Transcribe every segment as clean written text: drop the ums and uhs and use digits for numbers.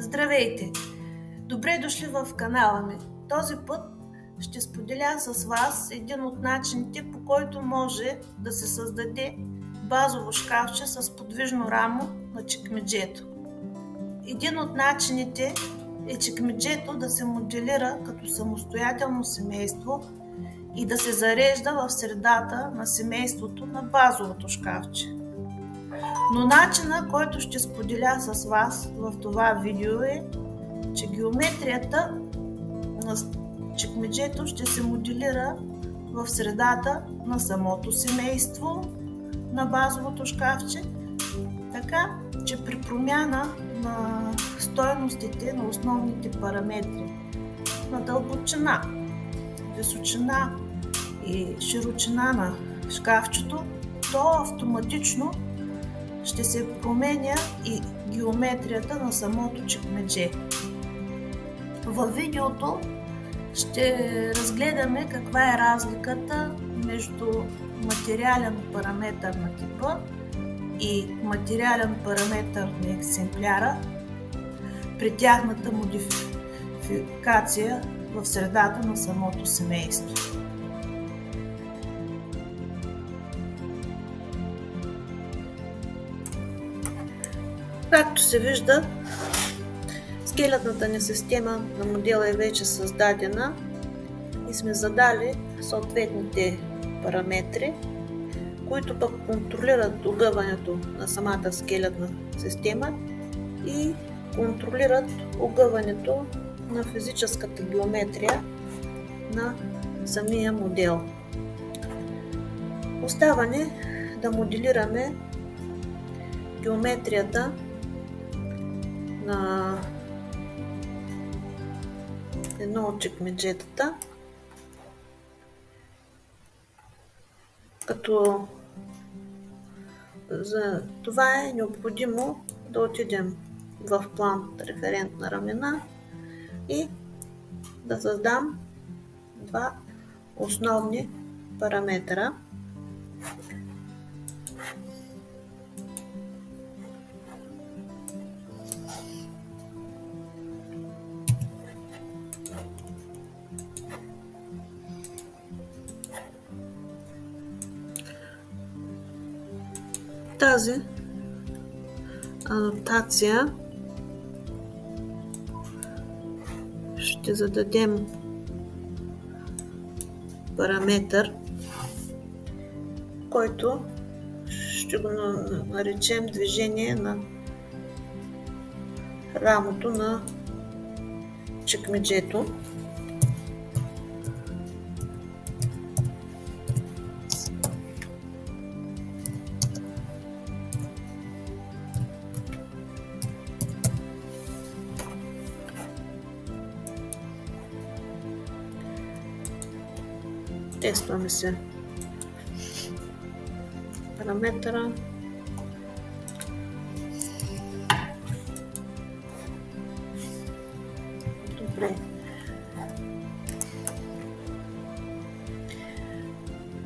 Здравейте! Добре дошли в канала ми. Този път ще споделя с вас един от начините, по който може да се създаде базово шкафче с подвижно рамо на чекмеджето. Един от начините е чекмеджето да се моделира като самостоятелно семейство и да се зарежда в средата на семейството на базовото шкафче. Но начинът, който ще споделя с вас в това видео е, че геометрията на чекмеджето ще се моделира в средата на самото семейство на базовото шкафче, така че при промяна на стойностите на основните параметри на дълбочина, височина и широчина на шкафчето, то автоматично ще се променя и геометрията на самото чекмедже. Във видеото ще разгледаме каква е разликата между материален параметър на типа и материален параметър на екземпляра при тяхната модификация в средата на самото семейство. Както се вижда, скелетната ни система на модела е вече създадена и сме задали съответните параметри, които пък контролират огъването на самата скелетна система и контролират огъването на физическата геометрия на самия модел. Остава ни да моделираме геометрията на едно от чекмеджетата, като за това е необходимо да отидем в план референтна равнина и да създам два основни параметъра. Тази анотация ще зададем параметър, който ще го наречем движение на рамото на чекмеджето. Тестваме се параметъра. Добре.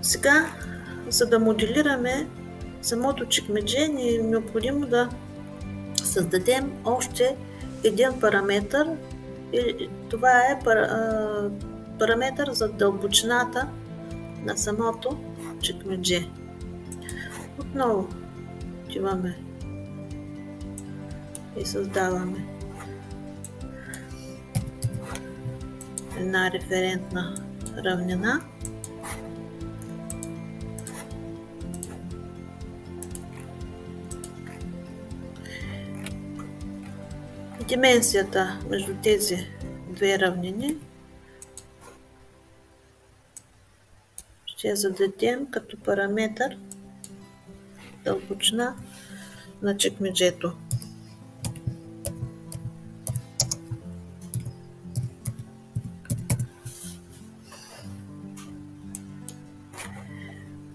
Сега, за да моделираме самото чекмедже, ни е необходимо да създадем още един параметър. И това е параметър за дълбочината на самото чекмедже. Отново отиваме и създаваме една референтна равнина. Дименсията между тези две равнини ще я зададем като параметър дълбочина на чекмеджето.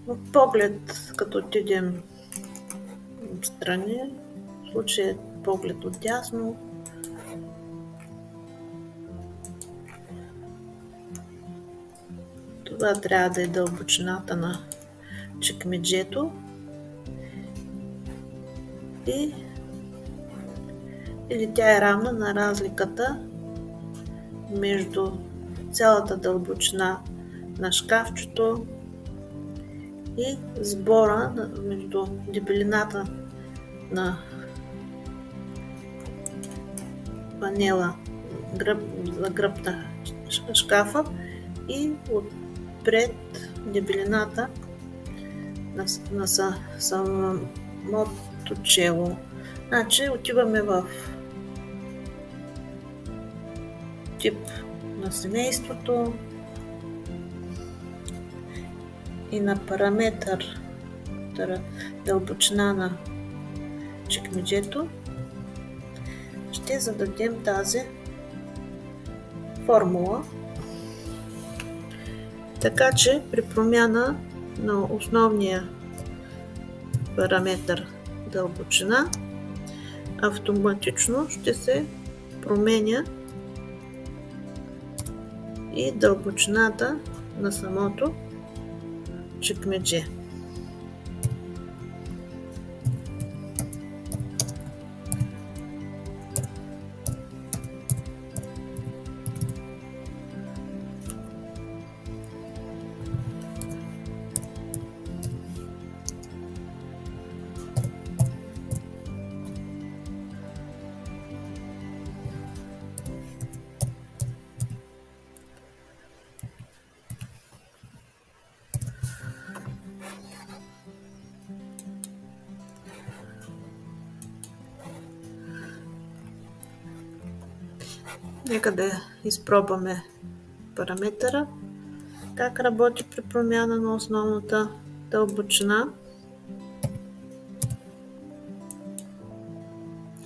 В поглед, като отидем отстрани, в случая поглед отдясно, това трябва да е дълбочината на чекмеджето и или тя е равна на разликата между цялата дълбочина на шкафчето и сбора между дебелината на панела за гръб на шкафа и отпред дебелината на самото чело. Значи отиваме в тип на семейството и на параметър дълбочина на чекмеджето ще зададем тази формула. Така че при промяна на основния параметър дълбочина автоматично ще се променя и дълбочината на самото чекмедже. Нека да изпробваме параметъра, как работи при промяна на основната дълбочина.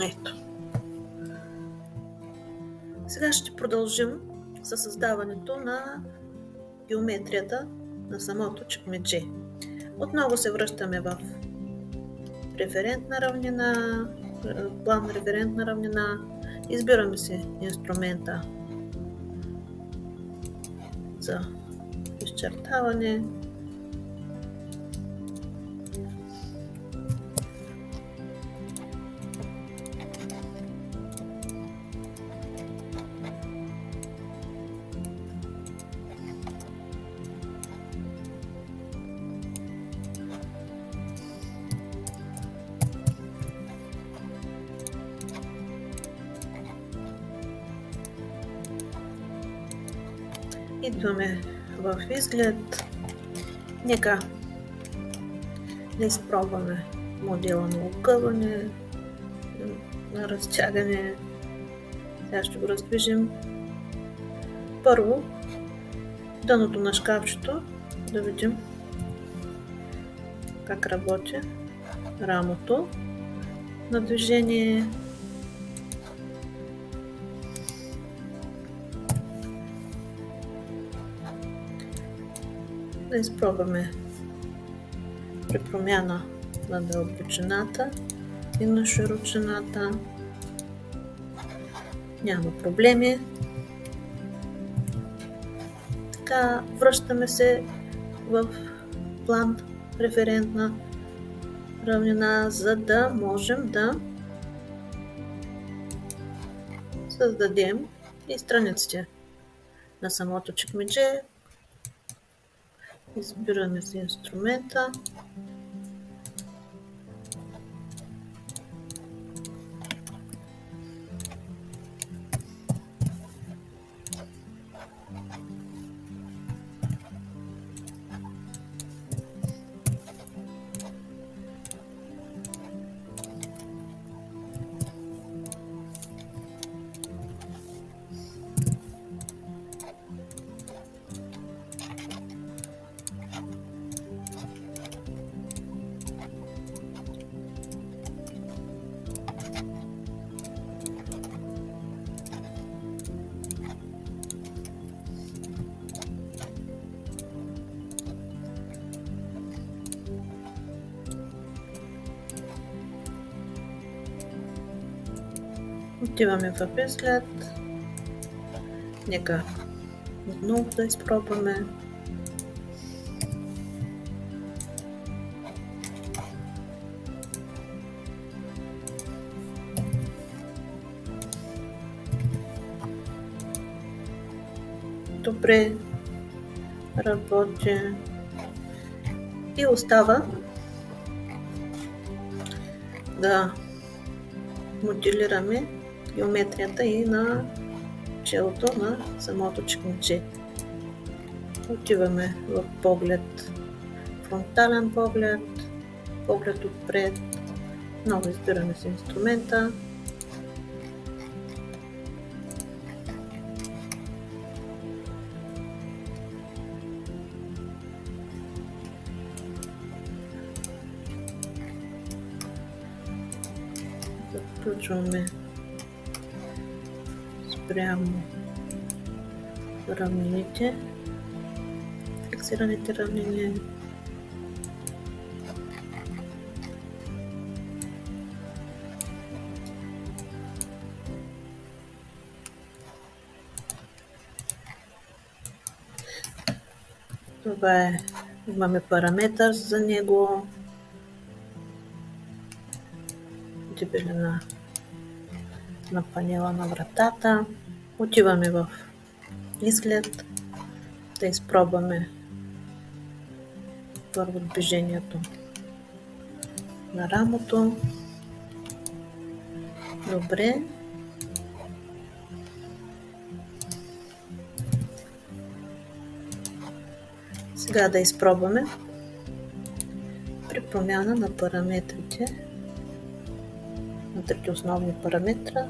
Ето. Сега ще продължим със създаването на геометрията на самото чекмедже. Отново се връщаме в референтна равнина, план референтна равнина. Избираме си инструмента за изчертаване. Идваме в изглед. Нека да изпробваме модела на огъване, на разтягане. Сега ще го раздвижим. Първо, дъното на шкафчето, да видим как работи рамото на движение. Да изпробваме при промяна на дълбочината и на широчината. Няма проблеми. Така, връщаме се в план референтна равнина, за да можем да създадем и страниците на самото чекмедже. Избираме си инструмента. Отиваме в изглед. Нека отново да изпробваме. добре работи. И остава да моделираме геометрията и на челото на самото чекмедже. Отиваме в поглед, фронтален поглед, поглед отпред, много избираме с инструмента. Включваме спрямо равнините, фиксираните равнини. Това е, имаме параметър за него, дебелина на панела на вратата. Отиваме в изглед да изпробваме първо движението на рамото. Добре. Сега да изпробваме при промяна на параметрите, на трите основни параметра.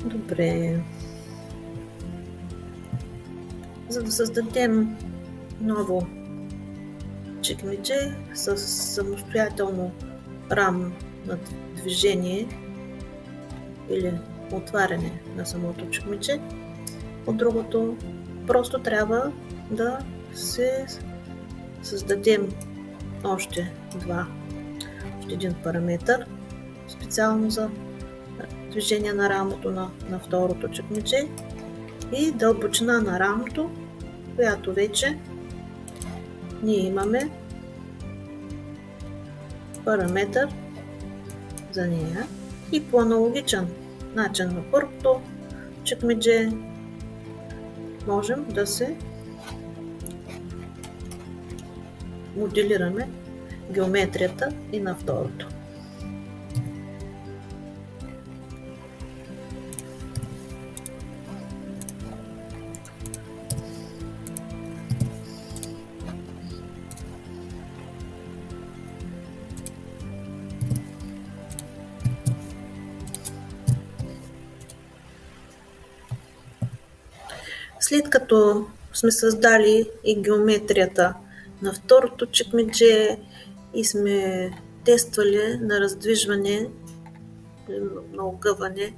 Добре. За да създадем ново чекмедже с самостоятелно рам на движение или отваряне на самото чекмедже, от другото просто трябва да се създадем още един параметър специално за движение на рамото на второто чекмедже и дълбочина на рамото, която вече ние имаме параметър за нея. И по аналогичен начин на първото чекмедже можем да се моделираме геометрията и на второто. След като сме създали и геометрията на второто чекмедже и сме тествали на раздвижване, на огъване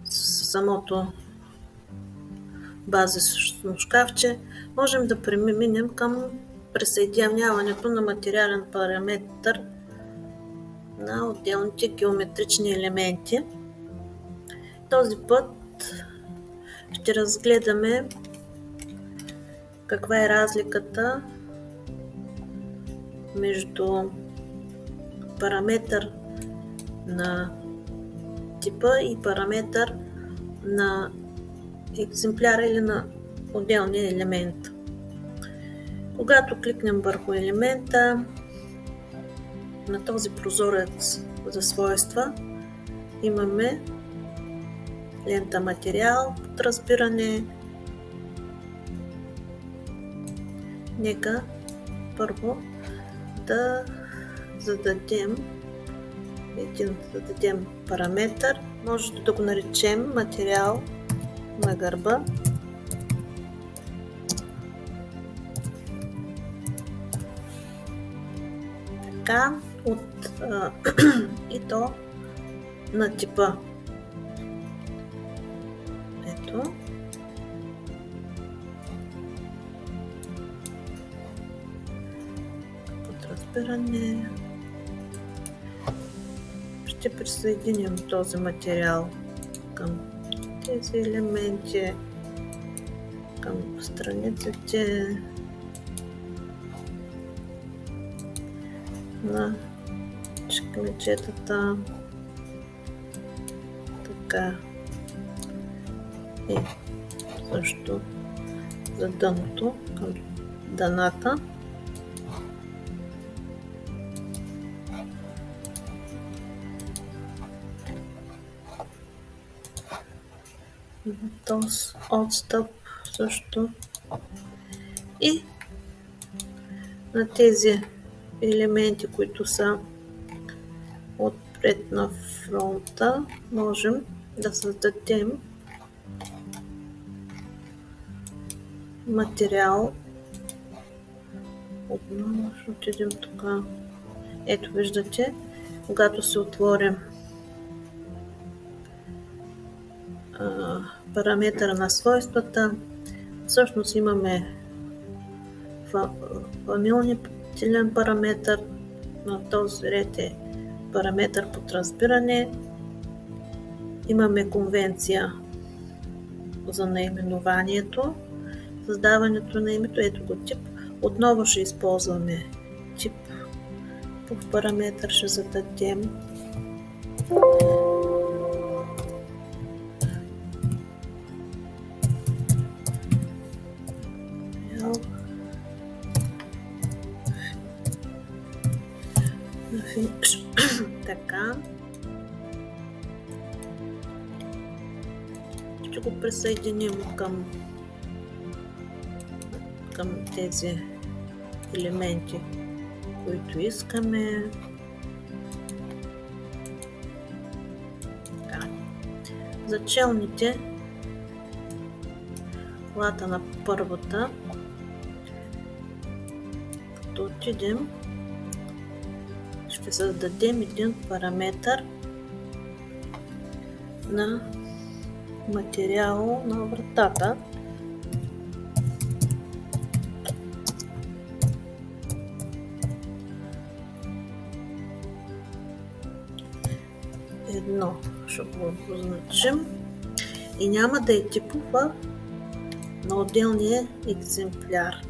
с самото базисно шкафче, можем да преминем към присъединяването на материален параметър на отделните геометрични елементи. Този път ще разгледаме каква е разликата между параметър на типа и параметър на екземпляра или на отделния елемент. Когато кликнем върху елемента, на този прозорец за свойства имаме лента материал, подразбиране. Нека първо да зададем параметър. Може да го наречем материал на гърба. Така, и то на типа. Ето. Подразбиране. Ще присъединим този материал към тези елементи, към страниците на чекмеджетата. Така. И също за дъното към дъната. Този отстъп също. И на тези елементи, които са отпред на фронта, можем да създадем материал. Отново ще отидем тук. Ето виждате, когато се отворим параметъра на свойствата, всъщност имаме фамилния параметър, на този ред е параметър под разбиране. Имаме конвенция за наименованието, създаването на името, ето го тип. Отново ще използваме тип. По параметър ще зададем така. Ще го присъединим към тези елементи, които искаме. Така. За челните, лата на първата, като отидем, ще създадем един параметър на материал на вратата. Едно ще го обозначим и няма да е типова на отделния екземпляр.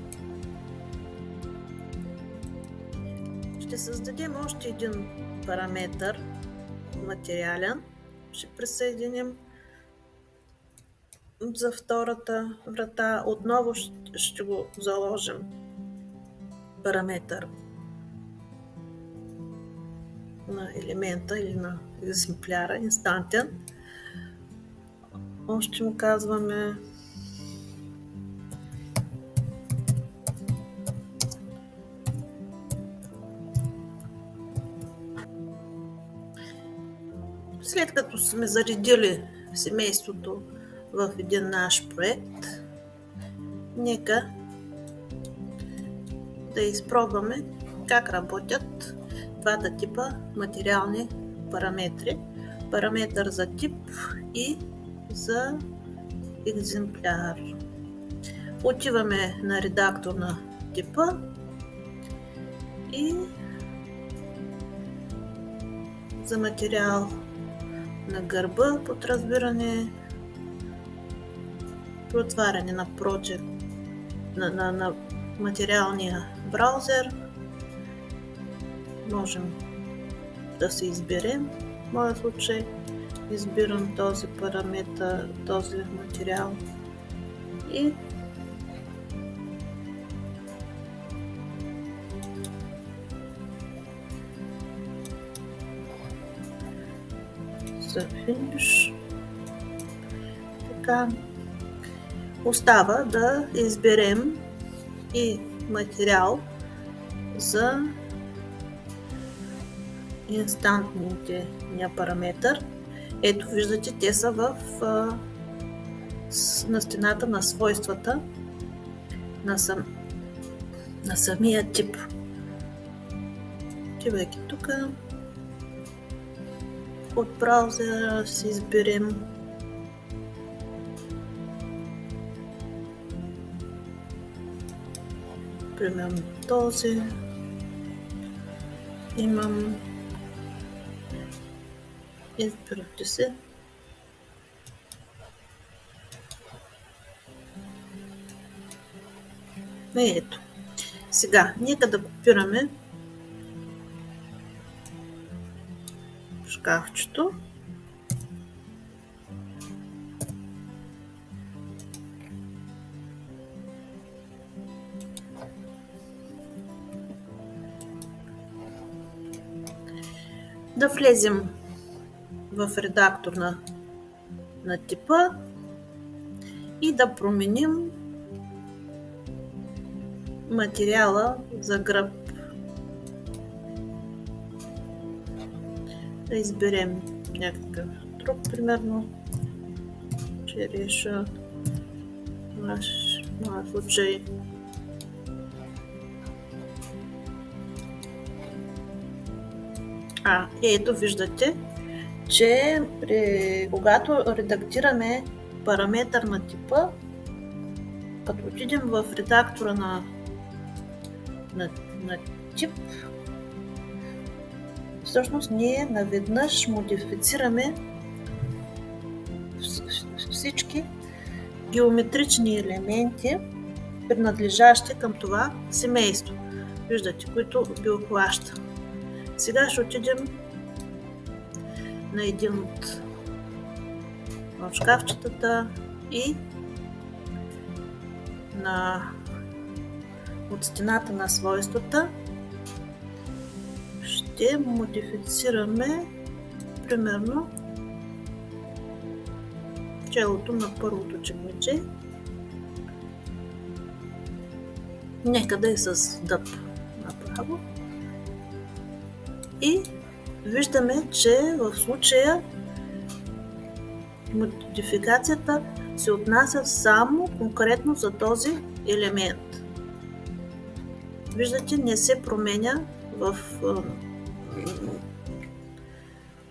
Ще създадем още един параметър материален. Ще присъединим за втората врата. Отново ще го заложим параметър на елемента или на екземпляра, инстантен. Още му казваме след като сме заредили семейството в един наш проект, нека да изпробваме как работят двата типа материални параметри. Параметър за тип и за екземпляр. Отиваме на редактор на типа и за материал на гърба под разбиране, при отваряне на Project на материалния браузер можем да се изберем. В моя случай избирам този параметър, този материал и за финиш. Така, остава да изберем и материал за инстантните параметър. Ето виждате, те са на стената на свойствата на самия тип. Отивайки тук, от браузера си изберем примерно този. Имам, избирате се Ето. Сега, нека да копираме шкафчето. Да влезем в редактор на типа и да променим материала за гръб. Да изберем някакъв друг, примерно череша, моя случай. Ето виждате, че когато редактираме параметър на типа, като отидем в редактора на тип, всъщност ние наведнъж модифицираме всички геометрични елементи, принадлежащи към това семейство. Виждате, които ги обхваща. Сега ще отидем на един от шкафчетата и от стената на свойствата ще модифицираме примерно челото на първото чекмедже. Нека да е с дъб направо. И виждаме, че в случая модификацията се отнася само конкретно за този елемент. Виждате, не се променя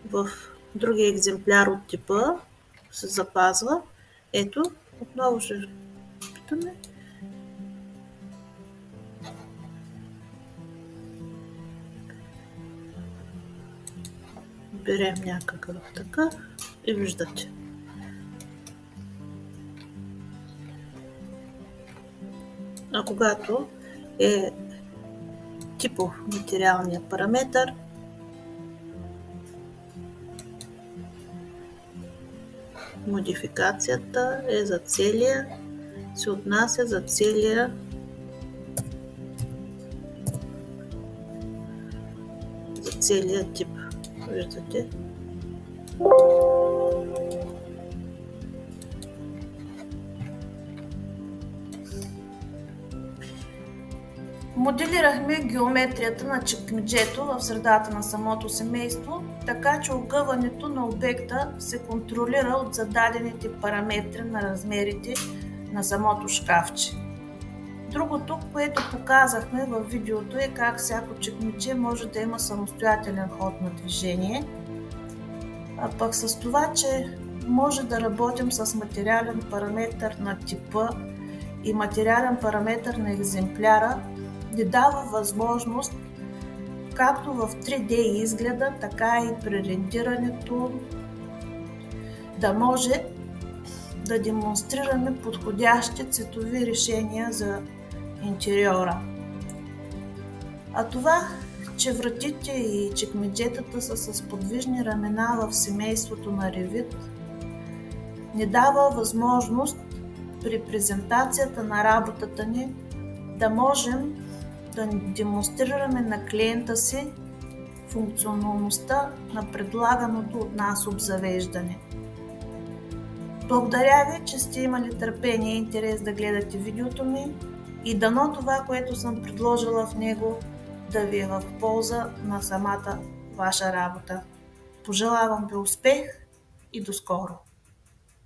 в другия екземпляр от типа, се запазва. Ето, отново ще питаме. Берем някакъв така и виждате. А когато е типов материалния параметър, модификацията е за целия, се отнася за целия тип. Виждате? Моделирахме геометрията на чекмеджето в средата на самото семейство, така че огъването на обекта се контролира от зададените параметри на размерите на самото шкафче. Другото, което показахме във видеото, е как всяко чекмедже може да има самостоятелен ход на движение, а пък с това, че може да работим с материален параметър на типа и материален параметър на екземпляра, ни дава възможност както в 3D изгледа, така и при рендирането да може да демонстрираме подходящи цветови решения за интериора. А това, че вратите и чекмеджетата са с подвижни ramена в семейството на Revit, ни дава възможност при презентацията на работата ни да можем да демонстрираме на клиента си функционалността на предлаганото от нас обзавеждане. Благодаря ви, че сте имали търпение и интерес да гледате видеото ми и дано това, което съм предложила в него, да ви е в полза на самата ваша работа. Пожелавам ви успех и до скоро!